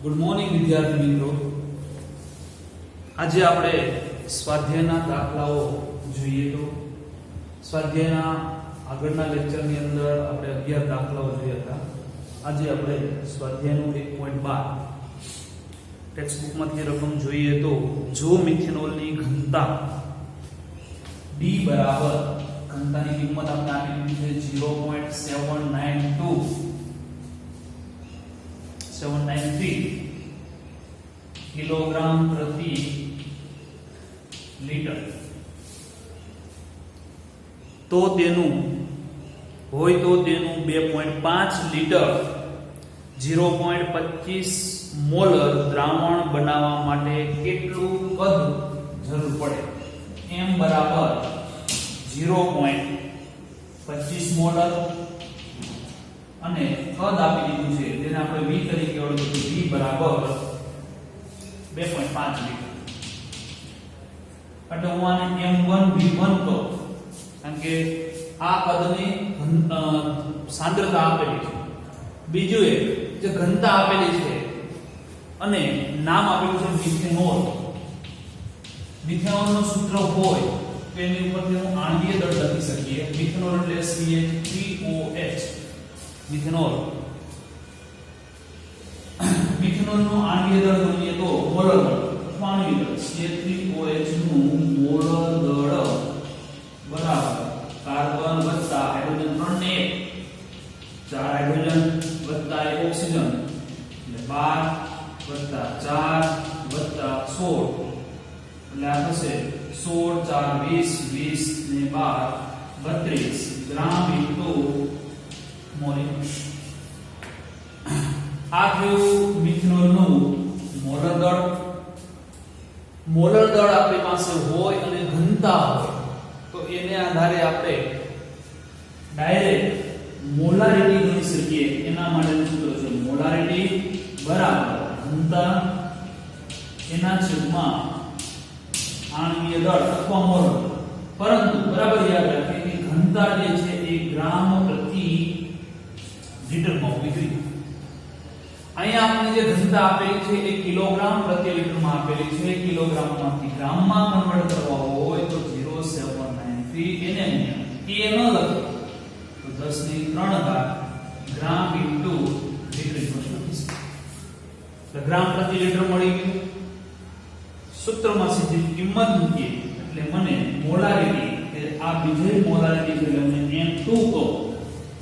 Good morning વિદ્યાર્થી મિત્રો. આજે આપણે સ્વાધ્યાયના દાખલાઓ જોઈએ. તો સ્વાધ્યાયના આગળના લેક્ચરની અંદર આપણે 11 દાખલાઓ જોયા હતા. આજે આપણે સ્વાધ્યાયનું 1.12 ટેક્સ્ટબુકમાંથી રકમ જોઈએ. તો જો મિથેનોલની ઘનતા D બરાબર ઘનતાની કિંમત આપણે આપી દીધી છે 0.793 કિલોગ્રામ પ્રતિ લીટર, તો તેનું 2.5 લીટર 0.25 મોલર દ્રાવણ બનાવવા માટે કેટલું કદ જરૂર પડે? m બરાબર 0.25 મોલર અને કદ આપી દીધું છે જેને આપણે v તરીકે ઓળખીએ. v બરાબર 2.5 લીટર. એટલે હું આને m1 v1 કહું, કારણ કે આ પદની સાંદ્રતા આપેલી છે. બીજું એક જે ઘનતા આપેલી છે અને નામ આપેલું છે મિથેનોલ. મિથેનોલ નું સૂત્ર હોય તો એની ઉપરથી હું આણ્વીય દળ લખી શકીએ. મિથેનોલ એટલે CH3OH. મિથેનોલ નું આણ્વીય દળ ગણીએ તો મોલર દળ અથવા આણ્વીય દળ. CH3OH નું મોલર દળ બરાબર કાર્બન વત્તા હાઇડ્રોજન 3 ને 4 હાઇડ્રોજન વત્તા 1 ઓક્સિજન એટલે 12 વત્તા 4 વત્તા 16 એટલે આ થશે 16 4 20 20 ને 12 32 ગ્રામ ઇન્ટુ મોલ. આ થયું મિથેનોલ નું મોલર દળ. મોલર દળ આપણી પાસે હોય અને ઘનતા હોય તો એને આધારે આપણે ડાયરેક્ટ મોલારિટી ગણી શકીએ. એના માટેનું સૂત્ર છે મોલારિટી બરાબર ઘનતા એના છેદમાં આણ્વીય દળ અથવા મોલર. પરંતુ બરાબર યાદ રાખીએ કે ઘનતા જે છે એ ગ્રામ પ્રતિ લીટરમાં હોવી જોઈએ. અહીંયા આપણે જે ઘનતા આપેલી છે એ કિલોગ્રામ પ્રતિ લીટરમાં આપેલી છે. કિલોગ્રામમાંથી ગ્રામમાં કન્વર્ટ કરવા હોય તો 0.793 એને કે ન લખો તો 10 ગ્રામ ઇન્ટુ લીટર લખીશ. તો ગ્રામ પ્રતિ લીટર મળી ગયું. સૂત્રમાં સીધી કિંમત મૂકીએ એટલે મને મોલારિટી કે આ બીજી મોલારિટી છે એટલે મને m2 કહો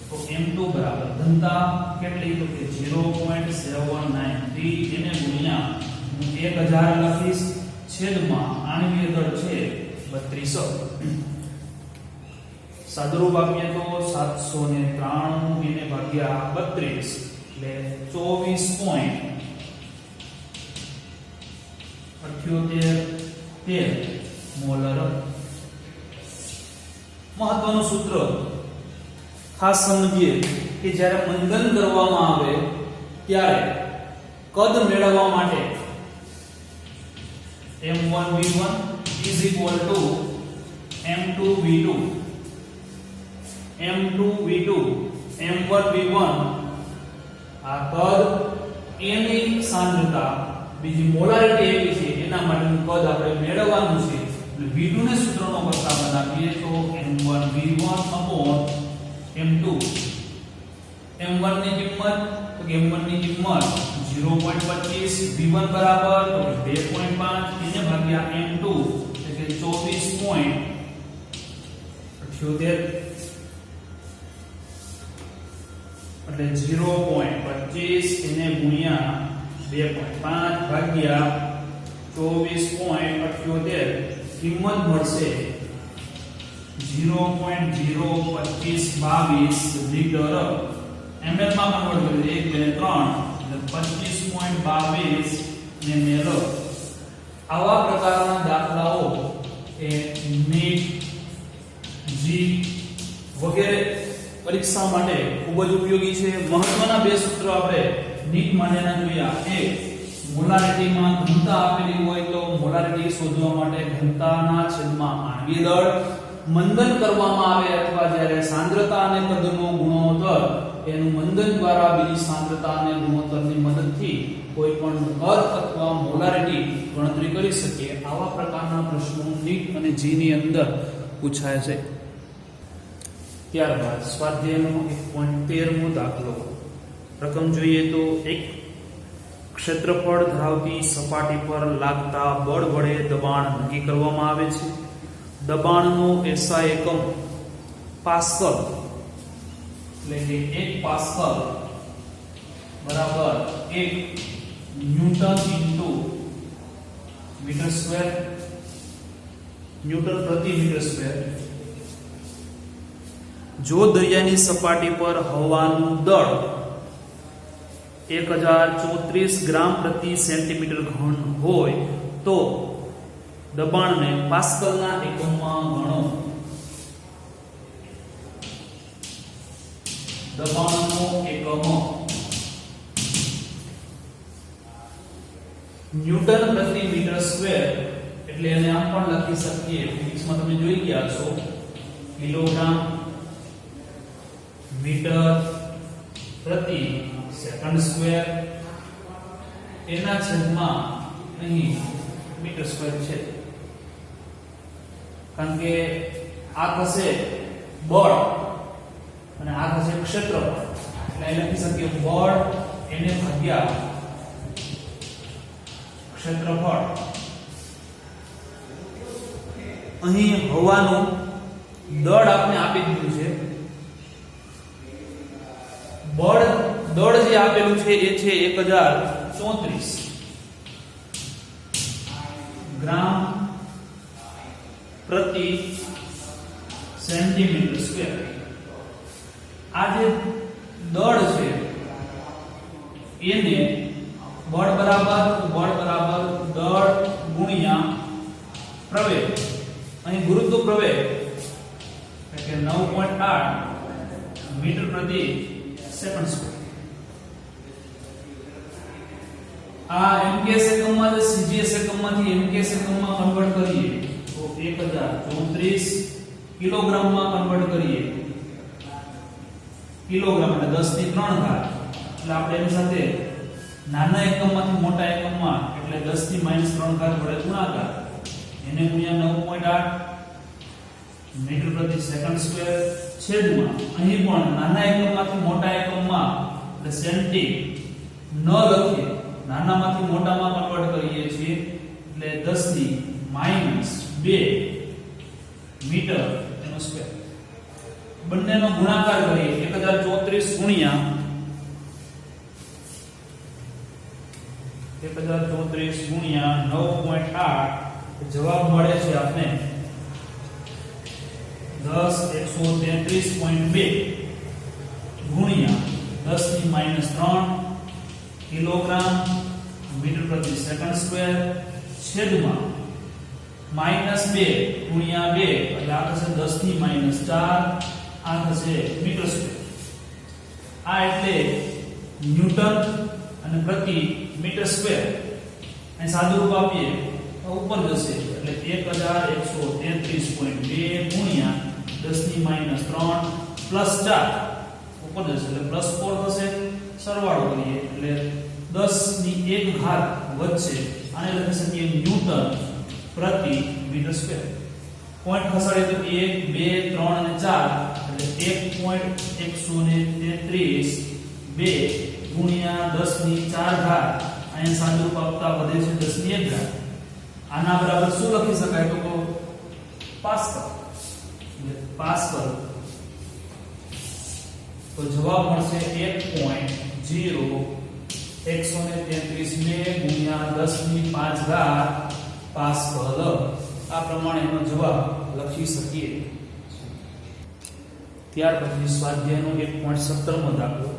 તો m2 બરાબર ઘનતા કેટલી? તો કે 0.793 એને ગુણ્યા હું 1000 લખીશ છેદમાં આણ્વીય દળ છે 3200. સાદુરૂપ આપીએ તો 793 એને ભાગ્યા 32 એટલે 24.78 મોલર. મહત્વનું સૂત્ર ખાસ સમજીએ કે જ્યારે મંદન કરવામાં આવે ત્યારે કદ મેળવવા માટે m1 v1 m2 v2 m2 v2 m1 v1 આ કદ એની સાંદ્રતા બીજી મોલારિટી એવી છે એના માટેનું કદ આપણે મેળવવાનું છે. એટલે v2 ને સૂત્રનો પ્રસ્તાવ બનાવીએ તો m1 v1 m2. m1 ની કિંમત તો કે m1 ની કિંમત 0.25 v1 બરાબર તો 2.5 એને ભાગ્યા m2 એટલે 24.78 એટલે 0.25 એને ગુણ્યા 2.5 ભાગ્યા 24.78 કિંમત મળશે 0.02522 લીટર. ml માં કન્વર્ટ કરીએ 1 2 3 એટલે 25.22 ને ml. આવા પ્રકારના દાખલાઓ એ નીટ જી વગેરે પરીક્ષા માટે ખૂબ જ ઉપયોગી છે. મહત્વના બે સૂત્રો આપણે નીટ માટેના જોયા. એક મોલારિટીમાં ઘનતા આપેલી હોય તો મોલારિટી શોધવા માટે ઘનતાના છેદમાં આણ્વીય દળ. મંદન કરવામાં આવે અથવા જ્યારે સાંદ્રતા અને કદનો ગુણોત્તર એનું મંદન દ્વારા બીજી સાંદ્રતા અને ગુણોત્તરની મદદથી કોઈ પણ અર્થ અથવા મોલારિટી ગણતરી કરી શકીએ આવા પ્રકારના પ્રશ્નો નીટ અને જી ની અંદર પૂછાય છે. ત્યારબાદ સ્વાધ્યાયનો 1.13મો દાખલો. રકમ જોઈએ તો એક ક્ષેત્રફળ ધરાવતી સપાટી પર લાગતા બળ વડે દબાણ નક્કી કરવામાં આવે છે. દબાણનો એસઆઈ એકમ પાસ્કલ, એટલે કે 1 પાસ્કલ બરાબર 1 newton into metre square, newton પ્રતિ મીટર સ્ક્વેર. જો દરિયાની સપાટી પર હવાનું દળ 1034 ગ્રામ પ્રતિ સેન્ટીમીટર ઘન હોય તો દબાણને પાસ્કલના એકમમાં ગણો. દબાણનો એકમ ન્યૂટન પ્રતિ મીટર સ્ક્વેર, એટલે એને આમ પણ લખી શકીએ, ફિઝિક્સમાં તમે જોઈ ગયા છો, કિલોગ્રામ મીટર પ્રતિ સેકન્ડ સ્ક્વેર એના છેદમાં અહીં મીટર સ્ક્વેર છે. કારણ કે આ થશે બળ અને આ થશે ક્ષેત્રફળ, એટલે અહીં લખી શકીએ બળ એને ભાગ્યા ક્ષેત્રફળ. અહીં હવાનું દળ આપણે આપી દીધું છે. દળ જે આપેલું છે એ છે 1034 ગ્રામ પ્રતિ સેન્ટીમીટર સ્ક્વેર. આ જે દળ છે એને બળ બરાબર દળ ગુણ્યા પ્રવેગ, અહીં ગુરુત્વ પ્રવેગ એટલે કે 9.8 મીટર પ્રતિ સેકન્ડ સ્ક્વેર. આ એમકેએસ એકમમાં જે સીજીએસ એકમમાંથી એમકેએસ એકમમાં કન્વર્ટ કરીએ તો 1034 કિલોગ્રામમાં કન્વર્ટ કરીએ, કિલોગ્રામ એટલે 10 ની 3 ઘાત. એટલે આપણે એની સાથે નાના એકમમાંથી મોટા એકમમાં એટલે 10 ની -3 ઘાત વડે ગુણાકાર, એને ગુણ્યા 9.8 મીટર પ્રતિ સેકન્ડ સ્ક્વેર છેદમાં અહીં પણ નાના એકમમાંથી મોટા એકમમાં એટલે સેન્ટી ન લખીએ, નાનામાંથી મોટામાં કન્વર્ટ કરીએ છીએ એટલે 10 ની -2 મીટર એનો સ્ક્વેર. બંનેનો ગુણાકાર કરીએ 1034 ગુણ્યા 9.8, જવાબ મળે છે આપને 10133.2 ગુણ્યા 10 ની -3 કિલોગ્રામ મીટર પ્રતિ સેકન્ડ સ્ક્વેર છેદમાં -2 ગુણ્યા 2 એટલે આ થશે 10 ની -4, આ થશે મીટર સ્ક્વેર. આ એટલે ન્યૂટન અને પ્રતિ મીટર સ્ક્વેર. અહીં સાદું રૂપ આપીએ તો ઉપર જશે એટલે 1133.2 ગુણ્યા 10 ની -3 પ્લસ 4 ઉપર જશે એટલે +4 થશે. સરવાળો કરીએ એટલે 10 ની 1 ઘાત વચ્ચે આને લખી શકીએ ન્યૂટન પ્રતિ મીટર સ્ક્વેર. પોઈન્ટ ખસાડીએ તો 1 2 3 અને 4 એટલે 1.133 ગુણ્યા 10 ની 4 ઘાત. અહીંયા સાદું રૂપ આપતા વધે છે 10 ની 1 ઘાત. આના બરાબર શું લખી શકાય તો પાસ્કલ. પાસ્કલ તો જવાબ મળશે 1.0133 ગુણ્યા 10 ની 5 ઘાત પાસ્કલ. આ પ્રમાણે એનો જવાબ લખી શકીએ. ત્યાર પછી સ્વાધ્યાયનો 1.17મો દાખલો.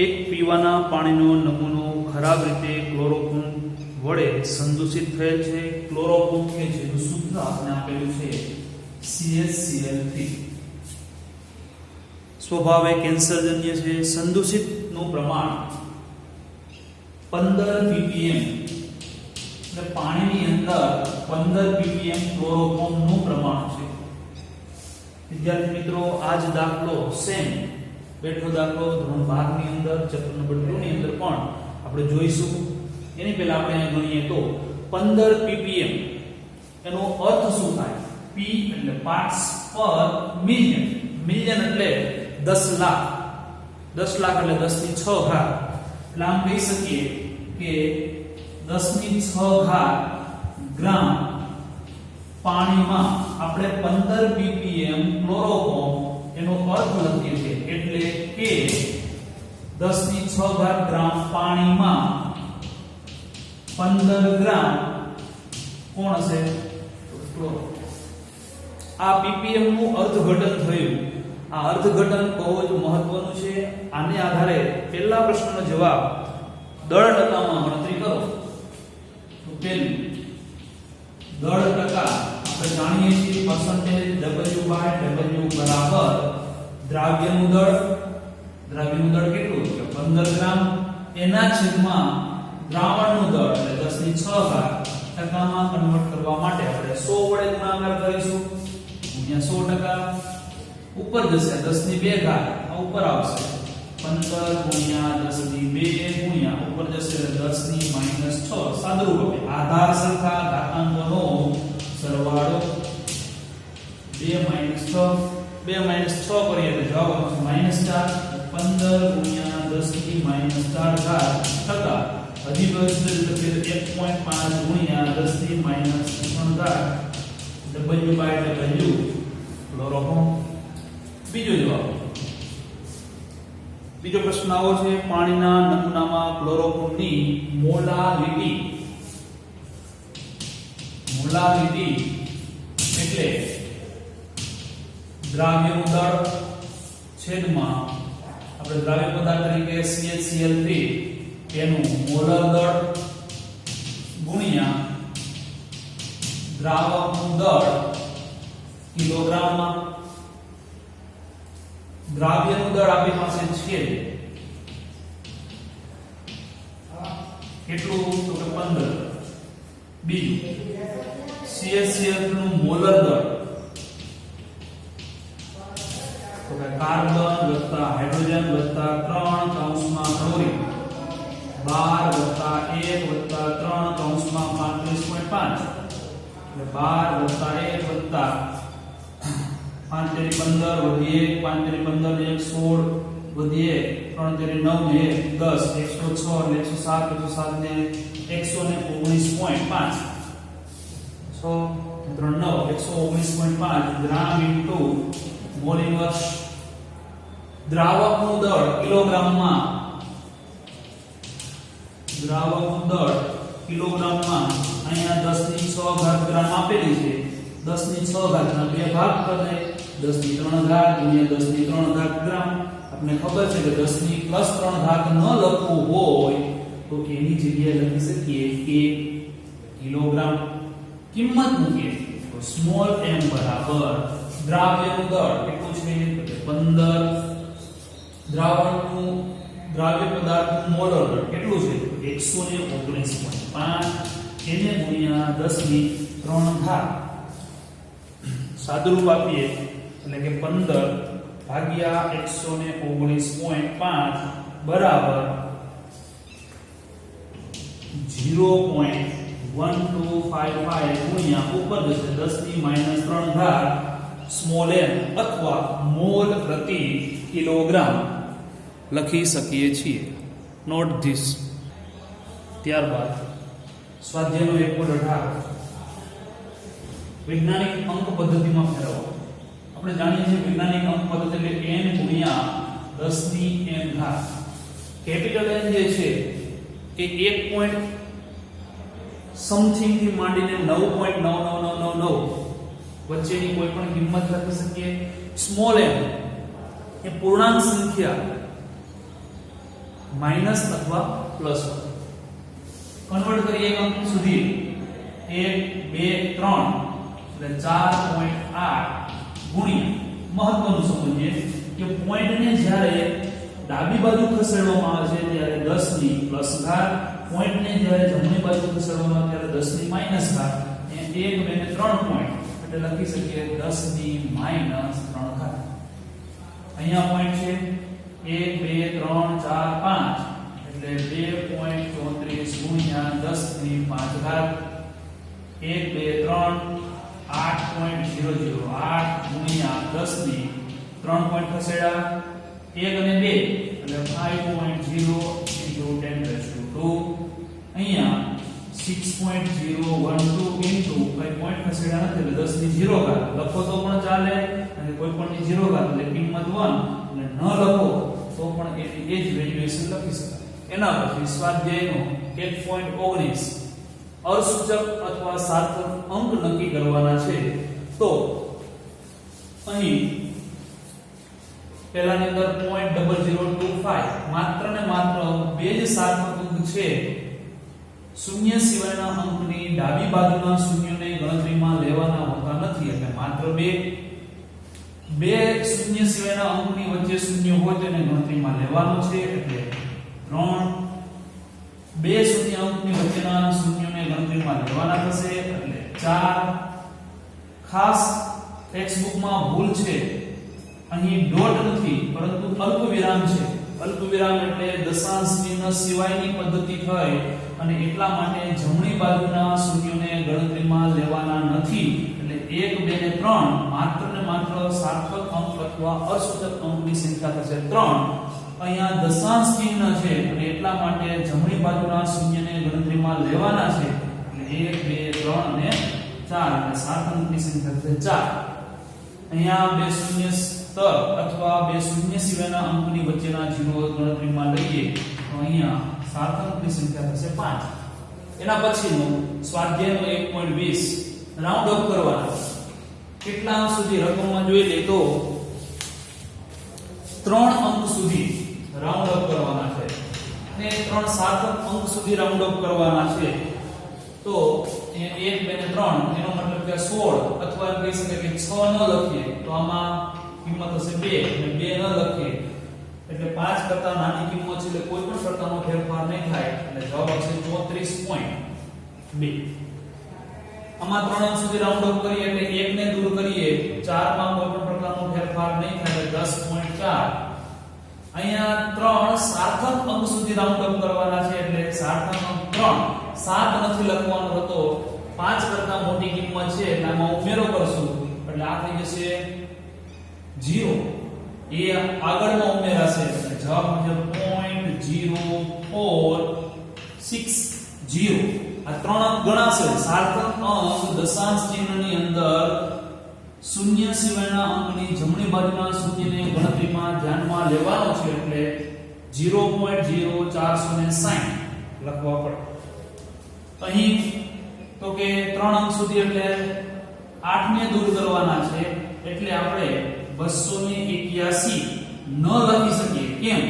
એક પીવાના પાણીનો નમૂનો ખરાબ રીતે ક્લોરોફોર્મ વડે સંદૂષિત થયેલ છે. ક્લોરોફોર્મ કે જેનું સૂત્ર આપણે આપેલું છે CaCl3. સ્વભાવે કેન્સરજન્ય છે. સંદૂષિતનું પ્રમાણ 15 ppm, એટલે પાણીની અંદર 15 ppm ક્લોરોફોર્મનું પ્રમાણ છે. વિદ્યાર્થી મિત્રો, આ જ દાખલો સેમ બેઠો દાખલો ધોરણ 12 ની અંદર ચેપ્ટર નંબર 2 ની અંદર પણ આપણે જોઈશું. એની પહેલા આપણે અહીં ગણીએ તો 15 ppm એનો અર્થ શું થાય? p એટલે પાર્ટ્સ પર મિલિયન. મિલિયન એટલે 10 લાખ. 10 લાખ એટલે 10 ની 6 ઘાત. એટલે આમ કહી શકીએ કે 10 ની 6 ઘાત ગ્રામ પાણીમાં આપણે 15 ppm ક્લોરોફોર્મ એનો અર્થ લખીએ છીએ. એટલે કે 10 ની 6 ઘાત ગ્રામ પાણીમાં 15 ગ્રામ કોણ હશે? ક્લોરો. આ ppm નું અર્થઘટન થયું. આ અર્થઘટન બહુ જ મહત્વનું છે. આને આધારે પહેલા પ્રશ્નનો જવાબ દળ ટકામાં ગણતરી કરો. તો પહેલું દળ ટકા આપણે જાણીએ છીએ percentage W/W બરાબર દ્રાવ્યનું દળ. દ્રાવ્યનું દળ કેટલું છે? 15 ગ્રામ. એના છેદમાં દ્રાવણનું દળ એટલે 10 ની 6 ઘાત. ટકામાં કન્વર્ટ કરવા માટે આપણે 100 વડે ગુણાકાર કરીશું. ગુણ્યા 100%. ઉપર જશે 10 ની 2 ઘાત. આ ઉપર આવશે 15 ગુણ્યા 10 ની 2 ગુણ્યા ઉપર જશે 10 ની -6. સાદુરૂપ આપે આધાર સંખ્યા ઘાતાંકોનો સરવાળો 2 - 6. 2 - 6 કરીએ તો જવાબ આવશે -4. 15 ગુણ્યા 10 ની -4 ઘાત ટકા. હજી બસ 1.5 ગુણ્યા 10 ની -3 ઘાત W/W ક્લોરોફોર્મ. બીજો જવાબ. બીજો પ્રશ્ન આવો છે. પાણીના નમૂનામાં ક્લોરોફોર્મની મોલારિટી. મોલારિટી એટલે દ્રાવ્યનું દળ છેદમાં આપણે દ્રાવ્ય પદાર્થ તરીકે CHCl3 એનું મોલર દળ ગુણ્યા દ્રાવકનું દળ કિલોગ્રામમાં. દ્રાવ્યનું દળ આપણી પાસે છે કેટલું? તો કે 15. બીજું CHCl નું મોલર દળ તો કે કાર્બન વત્તા હાઇડ્રોજન વત્તા 3 કૌંસમાં ક્લોરીન 12 1 3 કૌંસમાં 35.5 એટલે 12 1 વત્તા 5 તેરી 15 વધી 1 5 તેરી 15 ને 1 16 વધી 1 3 તેરી 9 ને 1 10 106 ને 107 107 ને 119.5 6 3 9 119.5 ગ્રામ ઇન્ટુ મોલ ઇન્વર્સ. દ્રાવકનું દળ કિલોગ્રામમાં. દ્રાવકનું દળ કિલોગ્રામમાં અહીંયા 10 ની 6 ઘાત ગ્રામ આપેલી છે. 10 ની 6 ઘાત ના બે ભાગ કરે 10 ની 3 ઘાત ગુણ્યા 10 ની 3 ઘાત ગ્રામ. આપણે ખબર છે કે 10 ની +3 ઘાત ન લખવું હોય તો એની જગ્યાએ લખી શકીએ કે કિલોગ્રામ. કિંમત મૂકીએ તો સ્મોલ m બરાબર દ્રાવ્યનું દળ કેટલું છે? 15. દ્રાવ્ય પદાર્થનું મોલર દળ કેટલું છે? 119.5. એને ગુણ્યા 10 ની 3 ઘાત. સાદુરૂપ આપીએ એટલે કે 15 ભાગ્યા 119.5 બરાબર 0.1255 ગુણ્યા ઉપર જશે 10 ની -3 ઘાત સ્મોલ m અથવા મોલ પ્રતિ કિલોગ્રામ લખી શકીએ છીએ. Note this. ત્યારબાદ સ્વાધ્યાયનો 1.18 વૈજ્ઞાનિક અંક પદ્ધતિમાં ફેરવો. આપણે જાણીએ છીએ વૈજ્ઞાનિક અંક પદ્ધતિ એટલે n ગુણ્યા 10 ની n ઘાત. કેપિટલ N જે છે એ 1 પોઈન્ટ સમથિંગ થી માંડીને 9.99999 વચ્ચેની કોઈ પણ કિંમત લખી શકીએ. સ્મોલ m એ પૂર્ણાંક સંખ્યા માઈનસ અથવા પ્લસ કન્વર્ટ કરીએ એક અંક સુધી 1 2 3 એટલે 4.8 ગુણ્યા મહત્વનું સમજીએ કે પોઈન્ટને જ્યારે ડાબી બાજુ ખસેડવામાં આવે છે ત્યારે 10 ની પ્લસ ઘાત, પોઈન્ટને જ્યારે જમણી બાજુ ખસેડવામાં આવે ત્યારે 10 ની માઈનસ ઘાત. એ 1 2 ને 3 પોઈન્ટ એટલે લખી શકીએ 10 ની માઈનસ 3 ઘાત. અહીંયા પોઈન્ટ છે 1 2 3 4 5 એટલે એટલે 2.34 ગુણ્યા 10 ની 5 ઘાત 1 2 3 8.00 8 ગુણ્યા 10 ની 3 પોઈન્ટ ખસેડા 1 અને 2 એટલે 5.0 into 10⁻². અહીંયા 6.012 into કઈ પોઈન્ટ ખસેડા નથી એટલે 10 ની 0 ઘાત લખો તો પણ ચાલે અને કોઈ પણ ની 0 ઘાત એટલે કિંમત 1 અને ન લખો તો પણ એની એ જ વેલ્યુએશન લખી શકાય. એના પછી સ્વાધ્યાયનો 1.19 અસૂચક અથવા સાર્થક અંક નક્કી કરવાના છે. તો અહીં પહેલાની અંદર 0.0025 માત્ર ને માત્ર બે જ સાર્થક અંક છે. શૂન્ય સિવાયના અંકની ડાબી બાજુના શૂન્યને ગણતરીમાં લેવાના હોતા નથી એટલે માત્ર બે શૂન્ય સિવાયના અંકની વચ્ચે શૂન્ય હોય તેને ગણતરીમાં લેવાનો છે એટલે 3 બે શૂન્ય અંકની વચ્ચેના શૂન્યોને ગણતરીમાં લેવાના થશે એટલે 4. ખાસ ટેક્સ્ટબુકમાં ભૂલ છે, અહીં ડોટ નથી પરંતુ અલ્પવિરામ છે. અલ્પવિરામ એટલે દશાંશ ચિહ્ન સિવાયની પદ્ધતિ થઈ અને એટલા માટે જમણી બાજુના શૂન્યોને ગણતરીમાં લેવાના નથી એટલે 1 2 ને 3 માત્ર ને માત્ર સાર્થક અંક અથવા અસૂચક અંકની સંખ્યા થશે 3. અહીંયા દશાંશ ચિહ્ન છે અને એટલા માટે જમણી બાજુના શૂન્યને ગણતરીમાં લેવાના છે એટલે 1 2 3 અને 4 એટલે સાર્થક અંકની સંખ્યા થશે 4. અહીંયા બે શૂન્ય સ્તર અથવા બે શૂન્ય સિવાયના અંકની વચ્ચેના 0 ગણતરીમાં લઈએ તો અહીંયા સાર્થક અંકની સંખ્યા થશે 5. એના પછીનો સ્વાધ્યાયનો 1.20 રાઉન્ડ અપ કરવાના. કેટલા અંક સુધી રકમમાં જોઈ લે તો 3 અંક સુધી રાઉન્ડ અપ કરવાના છે અને 3 સાર્થક અંક સુધી રાઉન્ડ અપ કરવાના છે. તો 1 2 ને 3 એનો મતલબ કે 16 અથવા એમ કહી શકાય કે 6 ન લખીએ તો આમાં કિંમત હશે 2 અને 2 ન લખીએ એટલે 5 કરતા નાની કિંમત છે એટલે કોઈ પણ પ્રકારનો ફેરફાર નહીં થાય એટલે જવાબ આવશે 34.2. આમાં 3 અંક સુધી રાઉન્ડ અપ કરીએ એટલે 1 ને દૂર કરીએ 4 માં કોઈ પણ પ્રકારનો ફેરફાર નહીં થાય એટલે 10.4. અહીંયા 3 સાર્થક અંક સુધી રાઉન્ડ અપ કરવાના છે એટલે સાર્થક અંક 3 7 નથી લખવાનો હતો 5 કરતા મોટી કિંમત છે એટલે આમાં ઉમેરો કરશું એટલે આ થઈ જશે 0 એ આગળમાં ઉમેરાશે એટલે જવાબ મુજબ 0.0460. આ 3 અંક ગણાશે. સાર્થક અંક દશાંશ ચિહ્નની અંદર શૂન્ય સિવાયના અંકની જમણી બાજુના શૂન્યને ગણતરીમાં ધ્યાનમાં લેવાનો છે એટલે 0.0460 લખવા પડે. અહીં તો કે 3 અંક સુધી એટલે 8 ને દૂર કરવાના છે એટલે આપણે 281 ન લખી શકીએ. કેમ?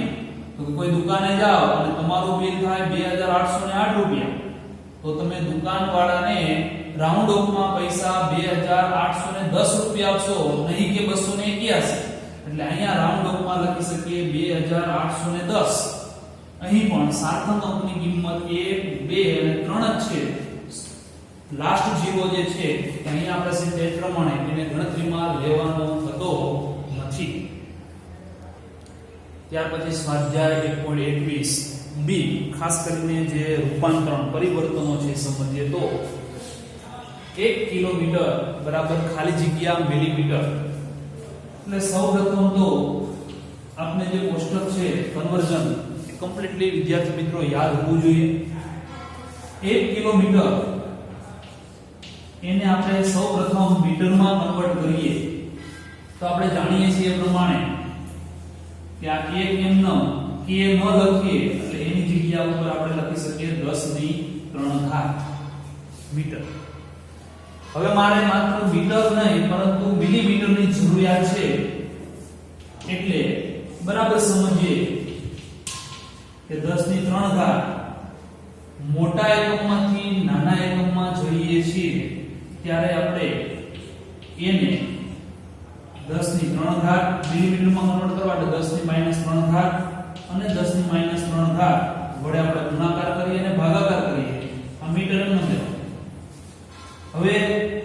તો કોઈ દુકાને જાઓ અને તમારું બિલ થાય 2808 રૂપિયા તો તમે દુકાનવાળાને રાઉન્ડ ઓફ માં પૈસા 2810 રૂપિયા આપશો નહીં કે 281. એટલે અહીંયા રાઉન્ડ ઓફ માં લખી શકીએ 2810. અહીં પણ સાર્થક અંકની કિંમત 1 2 અને 3 જ છે. લાસ્ટ 0 જે છે કે અહીંયા આપણે તે પ્રમાણે એને ગણતરીમાં લેવાનો થતો નથી. ત્યાર પછી સ્વાધ્યાય 1.21 બી ખાસ કરીને જે રૂપાંતરણ પરિવર્તનો છે સમજીએ તો 1 કિલોમીટર બરાબર ખાલી જગ્યા મિલીમીટર. એટલે સૌપ્રથમ તો આપને જે કોષ્ટક છે કન્વર્ઝન કમ્પ્લીટલી વિદ્યાર્થી મિત્રો યાદ હોવું જોઈએ. 1 કિલોમીટર એને આપણે સૌપ્રથમ મીટરમાં કન્વર્ટ કરીએ તો આપણે જાણીએ છીએ એ પ્રમાણે કે આ 1 એમ ન કે ન લખીએ એટલે એની જગ્યા ઉપર આપણે લખી શકીએ 10⁻³ મીટર. હવે મારે માત્ર મીટર નહીં પરંતુ મિલીમીટરની જરૂરિયાત છે એટલે બરાબર સમજીએ કે 10⁻³ મોટા એકમમાંથી નાના એકમમાં જઈએ છીએ ત્યારે આપણે એને 10⁻³ મિલીમીટરમાં કન્વર્ટ કરવા એટલે 10⁻³ અને 10⁻³ વડે આપણે ગુણાકાર કરીએ અને ભાગાકાર કરીએ. આ મીટર એમ નથી. હવે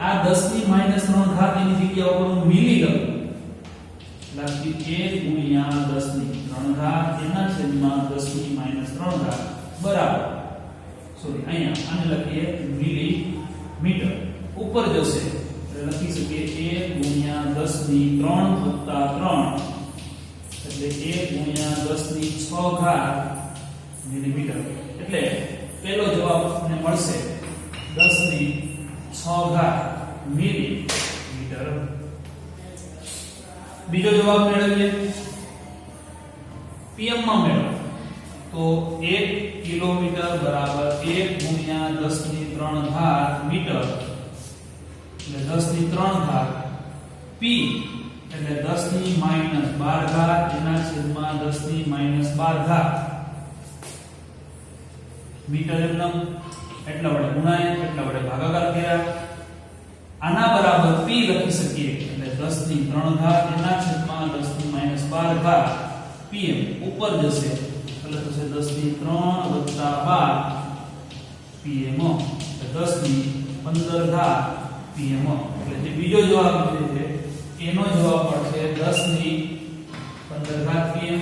આ 10⁻³ એની જગ્યા ઉપર હું મિલી લખું એટલે 1 × 10⁻³ એના છેદમાં 10⁻³ સોરી અહીંયા આને લખીએ મિલીમીટર ઉપર જશે એટલે લખી શકીએ 1 * 10 ની 3 + 3 એટલે 1 * 10 ની 6 ઘાત મિલીમીટર એટલે પહેલો જવાબ આપણને મળશે 10 ની 6 ઘાત મિલીમીટર બીજો જવાબ મેળવીએ પીએમ માં મેળવો તો 1 કિલોમીટર બરાબર 1 * 10 ની 3 ઘાત મીટર એટલે 10 ની 3 ઘાત પી એટલે 10 ની -12 ઘાત એના છેદમાં 10 ની -12 ઘાત મીટર એમනම් એટલા વડે ગુણાય એટલા વડે ભાગાકાર કર્યા આના બરાબર p લખી શકીએ એટલે 10 ની 3 ઘાત એના છેદમાં 10 ની -12 ઘાત pm ઉપર જશે એટલે થશે 10 ની 3 + 12 pm એટલે 10 ની 15 ઘાત pm એટલે જે બીજો જવાબ છે એનો જવાબ મળશે 10 ની 15 ઘાત pm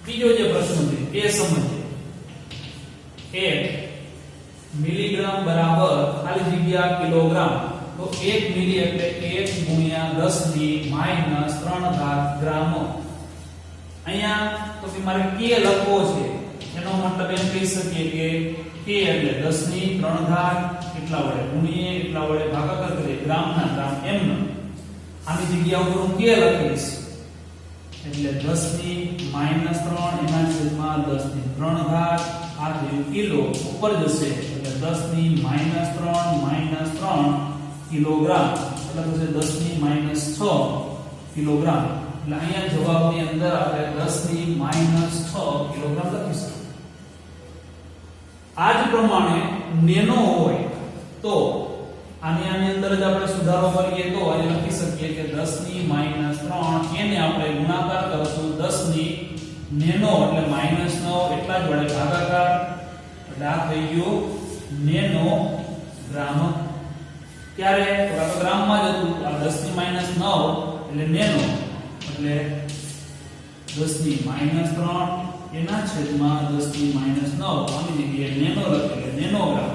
બીજો જે પ્રશ્ન છે એ સમજીએ 1 મિલીગ્રામ બરાબર ખાલી જગ્યા કિલોગ્રામ તો 1 મિલી એટલે 1 * 10 ની -3 ઘાત ગ્રામ અહીંયા તો કે મારે k લખવો છે એનો મતલબ એમ કહી શકીએ કે k એટલે 10 ની 3 ઘાત કેટલા વડે ગુણીએ એટલા વડે ભાગાકાર કરીએ ગ્રામના ગ્રામ એમ આની જગ્યા ઉપર હું k લખીશ એટલે 10 ની -3 એના છેદમાં 10 ની 3 ઘાત આ થયું કિલો ઉપર જશે એટલે 10 ની -3 કિલોગ્રામ એટલે થશે 10 ની -6 કિલોગ્રામ એટલે અહીંયા જવાબની અંદર આપણે 10 ની -6 કિલોગ્રામ લખીશું આ જ પ્રમાણે નેનો હોય તો આની અંદર જ આપણે સુધારો કરીએ તો અહીં લખી શકીએ કે 10 ની -3 એને આપણે ગુણાકાર કરશું 10 ની નેનો એટલે -9 એટલા જ વડે ભાગાકાર એટલે આ થઈ ગયું નેનો ગ્રામ ત્યારે તો આ ગ્રામમાં જ હતું આ 10 ની -9 એટલે નેનો એટલે 10 ની -3 એના છેદમાં 10 ની -9 આની જગ્યાએ નેનો લખીએ નેનોગ્રામ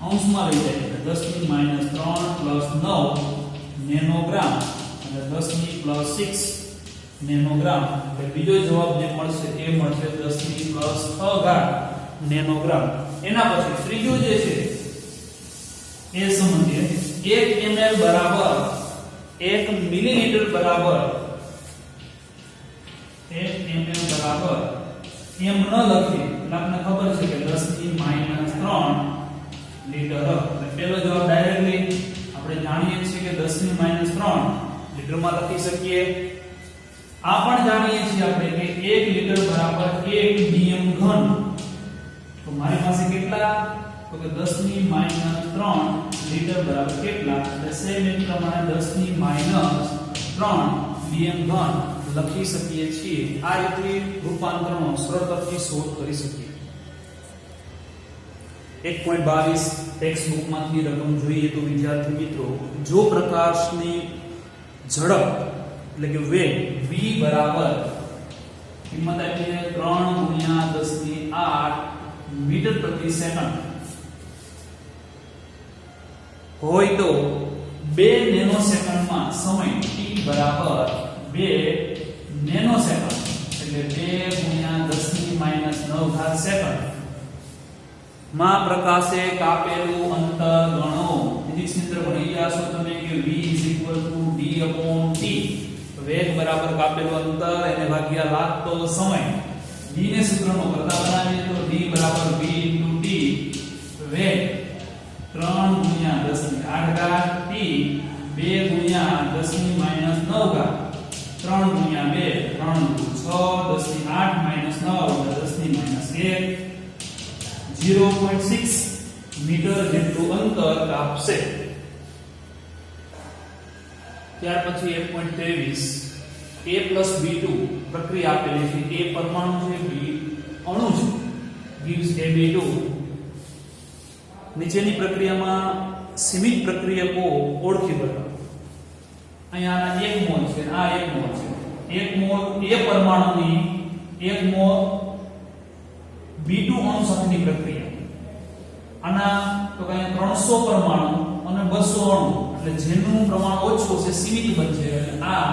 અંશમાં લઈ જાય એટલે 10 ની -3 + 9 નેનોગ્રામ એટલે 10 ની +6 નેનોગ્રામ એટલે બીજો જવાબ જે મળશે એ મળશે 10 ની +6 ઘાત નેનોગ્રામ એના પછી ત્રીજો જે છે એ સમજીએ 1 ml બરાબર 1 મિલીલીટર બરાબર 1 ml બરાબર એમ ન લખીએ એટલે આપણને ખબર છે કે 10 ની -3 લીટર એટલે પહેલો જવાબ ડાયરેક્ટલી આપણે જાણીએ છીએ કે 10 ની -3 લીટરમાં લખી શકીએ આ પણ જાણીએ છીએ આપણે કે 1 લીટર બરાબર 1 dm ઘન તો મારી પાસે કેટલા તો કે 10 ની -3 લીટર બરાબર કેટલા એટલે સેમ એ પ્રમાણે 10 ની -3 dm ઘન લખી શકીએ છીએ આ રીતે રૂપાંતરણો સરળતાથી સોલ્વ કરી શકીએ 1.22 ટેક્સ્ટ બુકમાંથી રકમ જોઈએ તો વિદ્યાર્થી મિત્રો જો પ્રકાશની ઝડપ એટલે કે વેગ v બરાબર કિંમત આપીને 3 * 10 ની 8 મીટર પ્રતિ સેકન્ડ હોય તો 2 નેનો સેકન્ડમાં સમય t બરાબર 2 નેનો સેકન્ડ એટલે 2 * 10 ની -9 ઘાત સેકન્ડ માં પ્રકાશે કાપેલું અંતર ગણો ફિઝિક્સ ની અંદર ભણી ગયા છો તમે કે v d/t વેગ બરાબર કાપેલું અંતર એને ભાગ્યા લાગતો સમય v ને સૂત્રનો કરતા બનાવીએ તો d બરાબર v * t વેગ 3 * 10 ની 8 ઘાત t 2 * 10 ની -9 ઘાત 3 * 2 3 × 6 10 ની 8 -9 10 ની -1 0.6 મીટર જેટલું અંતર કાપશે ત્યાર પછી 1.23 a + b2 પ્રક્રિયા આપેલી છે a પરમાણુ છે b અણુ છે gives ab2 નીચેની પ્રક્રિયામાં સીમિત પ્રક્રિયકો ઓળખી બતાવો અહીંયા આ 1 મોલ છે આ 1 મોલ છે 1 મોલ a પરમાણુની 1 મોલ B2 અણુ સાથેની પ્રક્રિયા. આના તો કે 300 પરમાણુ અને 200 અણુ એટલે જેનું પ્રમાણ ઓછું છે સીમિત બનશે. એટલે આ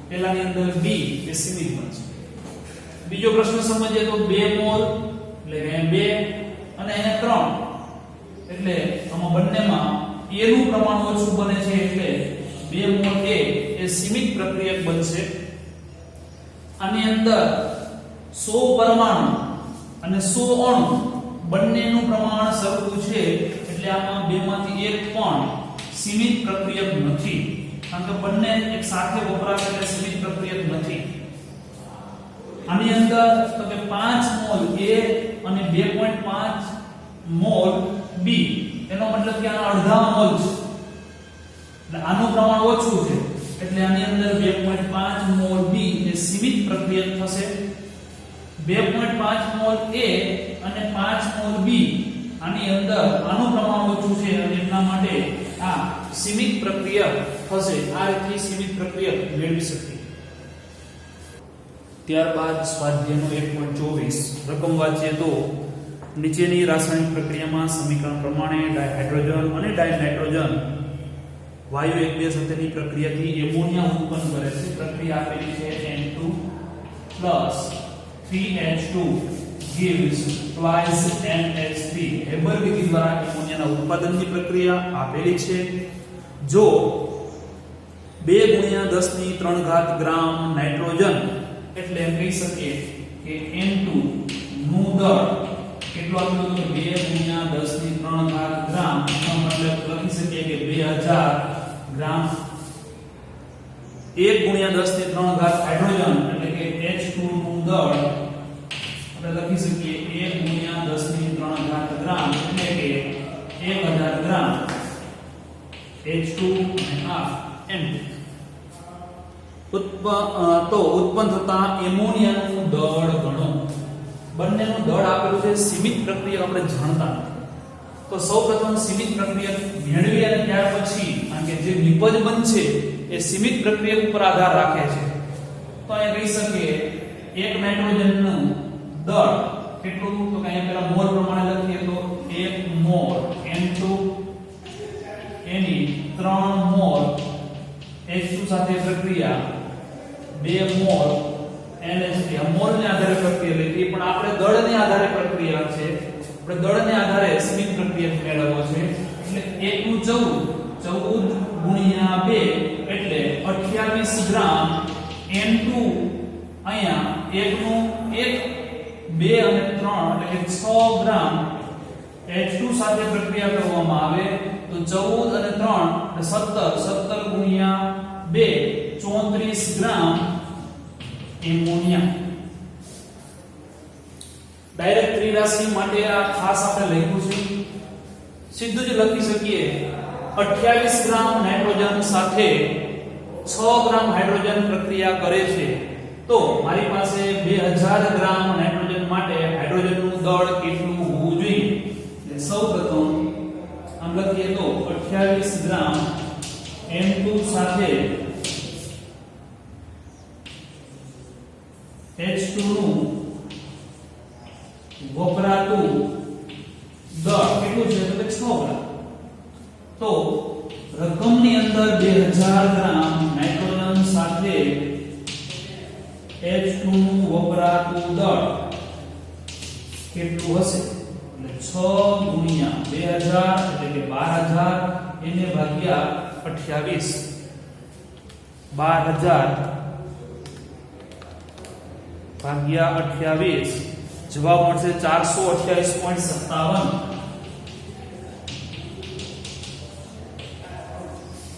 પેલાની અંદર B એ સીમિત બનશે. બીજો પ્રશ્ન સમજીએ તો 2 મોલ એટલે કે 2 અને અહીંયા 3 એટલે આમાં બંનેમાં A નું પ્રમાણ ઓછું બને છે એટલે 2 મોલ A એ સીમિત પ્રક્રિયક બનશે. આની અંદર 100 પરમાણુ અને 100 અણુ બંનેનું પ્રમાણ સરખું છે એટલે આમાં બેમાંથી એક પણ સીમિત પ્રક્રિયક નથી. કારણ કે બંને એક સાથે વપરાશે એટલે સીમિત પ્રક્રિયક નથી. આની અંદર તો કે 5 મોલ A અને 2.5 મોલ B એનો મતલબ કે આના અડધા મોલ છે એટલે આનું પ્રમાણ ઓછું છે એટલે આની અંદર 2.5 મોલ B એ સીમિત પ્રક્રિયક થશે. 2.5 મોલ A અને 5 મોલ B આની અંદર આનું પ્રમાણ ઓછું છે અને એટલા માટે આ સીમિત પ્રક્રિયક થશે. આ રીતે સીમિત પ્રક્રિયક મેળવી શકીએ. ત્યારબાદ સ્વાધ્યાયનો 1.24 રકમ વાંચીએ તો નીચેની રાસાયણિક પ્રક્રિયામાં સમીકરણ પ્રમાણે ડાયહાઇડ્રોજન અને ડાયનાઇટ્રોજન વાયુ એકબીજા સાથેની પ્રક્રિયાથી એમોનિયા ઉત્પન્ન કરે છે. પ્રક્રિયા આપેલી છે N2 3H2 gives twice NH3. Haber વિધિ દ્વારા એમોનિયાના ઉત્પાદનની પ્રક્રિયા આપેલી છે. જો 2 × 10³ ગ્રામ નાઇટ્રોજન એટલે એમ કહી શકીએ કે N2 નું દળ કેટલું આપ્યું તો 2 × 10³ ગ્રામ એનો મતલબ લખી શકીએ કે 2000 ગ્રામ. 1 × 10³ હાઇડ્રોજન એટલે કે H2 નું દળ આપણે લખી શકીએ 1 × 10³ ગ્રામ એટલે કે 1000 ગ્રામ H2 અને આ N2. તો ઉત્પન્ન થતા એમોનિયાનું દળ ગણો. બંનેનું દળ આપેલું છે. સીમિત પ્રક્રિયા આપણે જાણતા નથી તો સૌપ્રથમ સીમિત પ્રક્રિયા મેળવી અને ત્યાર પછી કારણ કે જે નિપજ બનશે એ સીમિત પ્રક્રિયા ઉપર આધાર રાખે છે. તો અહીંયા કહી શકીએ એક નાઇટ્રોજનનું દળ કેટલું તો કે અહીંયા પેલા મોલ પ્રમાણે લખીએ તો 1 મોલ N2 એની 3 મોલ H2 સાથે પ્રક્રિયા 2 મોલ NH3. આ મોલને આધારે પ્રક્રિયા લેતી પણ આપણે દળને આધારે પ્રક્રિયા છે. આપણે દળને આધારે સીમિત પ્રક્રિયા મેળવવો છે એટલે 1 નું 14 × 2 એટલે 28 ગ્રામ N2 અહીંયા 1 નું 1 2 અને 3 એટલે કે 6 ગ્રામ H2 સાથે પ્રક્રિયા કરવામાં આવે તો 14 અને 3 એટલે 17 × 2 34 ગ્રામ એમોનિયા. ડાયરેક્ટ ત્રિરાશિ માટે આ ખાસ આપણે લખ્યું છે. સીધું જ લખી શકીએ 28 ગ્રામ નાઇટ્રોજન સાથે 6 ગ્રામ હાઇડ્રોજન પ્રક્રિયા કરે છે તો મારી પાસે 2000 ગ્રામ નાઇટ્રોજન માટે હાઇડ્રોજનનું દળ કેટલું હોવું જોઈએ. એટલે સૌપ્રથમ આમ લખીએ તો 28 ગ્રામ N2 સાથે H2 નું વપરાતું દળ કેટલું છે તો કે 6 ગ્રામ. તો રકમની અંદર 2000 ગ્રામ નાઇટ્રોજન સાથે H2 નું વપરાતું દળ કેટલું હશે એટલે 6 × 2000 એટલે કે 12000 એને ભાગ્યા 28 12000 ભાગ્યા 28 જવાબ મળશે 428.57.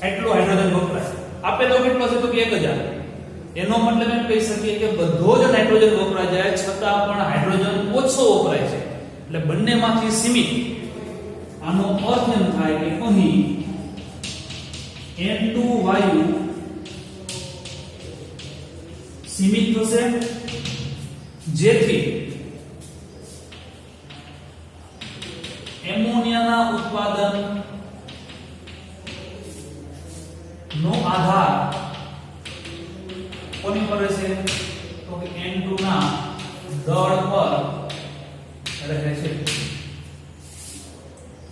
એટલો હાઇડ્રોજન વપરાય. આપેલો કેટલો છે તો કે 1000. એનો મતલબ એમ કહી શકીએ કે બધો જ નાઇટ્રોજન વપરાય જાય છતાં પણ હાઇડ્રોજન ઓછો વપરાય છે એટલે બંનેમાંથી સીમિત. આનો અર્થ એમ થાય કે અહીં N2 વાયુ સીમિત થશે જેથી એમોનિયાના ઉત્પાદન નો આધાર કોની પર રહેશે તો કે N2 ના દળ પર રહે છે.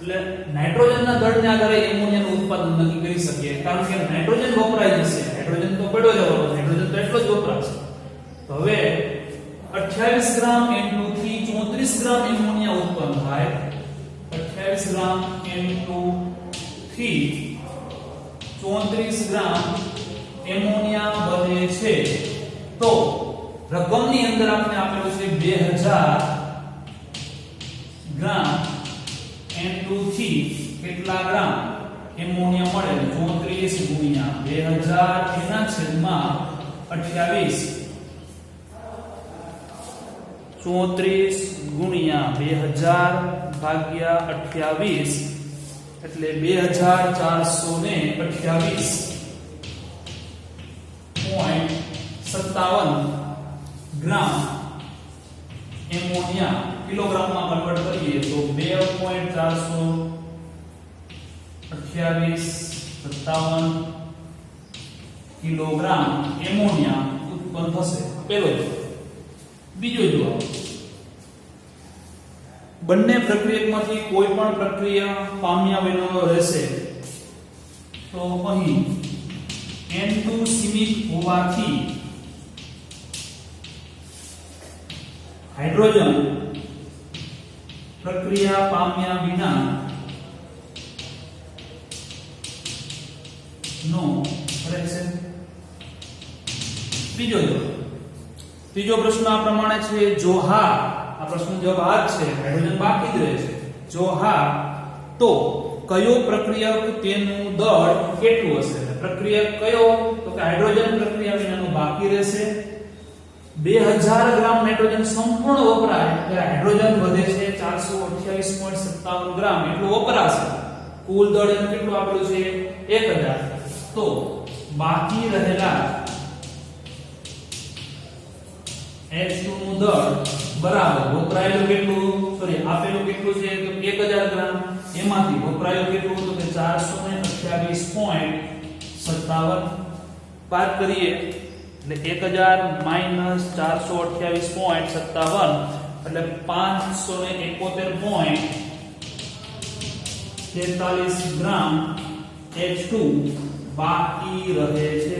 એટલે નાઇટ્રોજનના દળને આધારે એમોનિયાનું ઉત્પાદન નક્કી કરી શકીએ, કારણ કે નાઇટ્રોજન વપરાય જશે. હાઇડ્રોજન તો પડ્યો જ હતો, નાઇટ્રોજન તો એટલો જ વપરાશે. તો હવે 28 ગ્રામ N2 થી 34 ગ્રામ એમોનિયા ઉત્પન્ન થાય. 28 ગ્રામ N2 થી 34 ગ્રામ એમોનિયા બને છે. તો રકમની અંદર આપણે આપેલું છે 2000 ગ્રામ N2 થી કેટલા ગ્રામ એમોનિયા મળે? 34 ગુણ્યા 2000 એના છેદમાં 28. 34 ગુણ્યા 2000 ભાગ્યા 28 એટલે 2428.57 ગ્રામ એમોનિયા કિલોગ્રામમાં કન્વર્ટ કરીએ તો 2.428.57 કિલોગ્રામ એમોનિયા ઉત્પન્ન થશે. પેલો જવાબ. બીજો જવાબ, બંને પ્રક્રિયકમાંથી કોઈ પણ પ્રક્રિયા પામ્યા વિના રહેશે. તો અહીં N2 સીમિત હોવાથી હાઇડ્રોજન પ્રક્રિયા પામ્યા વિના નો રહેશે. બીજો જવાબ. ત્રીજો પ્રશ્ન આ પ્રમાણે છે, જો હા, આ પ્રશ્નનો જવાબ આ જ છે, હાઇડ્રોજન બાકી જ રહે છે. જો હા, તો કયો પ્રક્રિયક તેનું દળ કેટલું હશે? પ્રક્રિયક કયો? તો કે હાઇડ્રોજન પ્રક્રિયા વિનાનું બાકી રહેશે. 2000 ગ્રામ નાઇટ્રોજન સંપૂર્ણ વપરાય ત્યારે હાઇડ્રોજન વધે છે 428.57 ગ્રામ એટલું વપરાશે. કુલ દળ એનું કેટલું આપેલું છે? 1000. તો બાકી રહેલા H2 નું દળ બરાબર વપરાયેલું કેટલું, સોરી આપેલું કેટલું છે તો 1000 ગ્રામ, એમાંથી વપરાયેલું કેટલું તો કે 428.57 બાદ કરીએ એટલે 1000 માઈનસ 428.57 એટલે 571.43 ગ્રામ H2 બાકી રહે છે.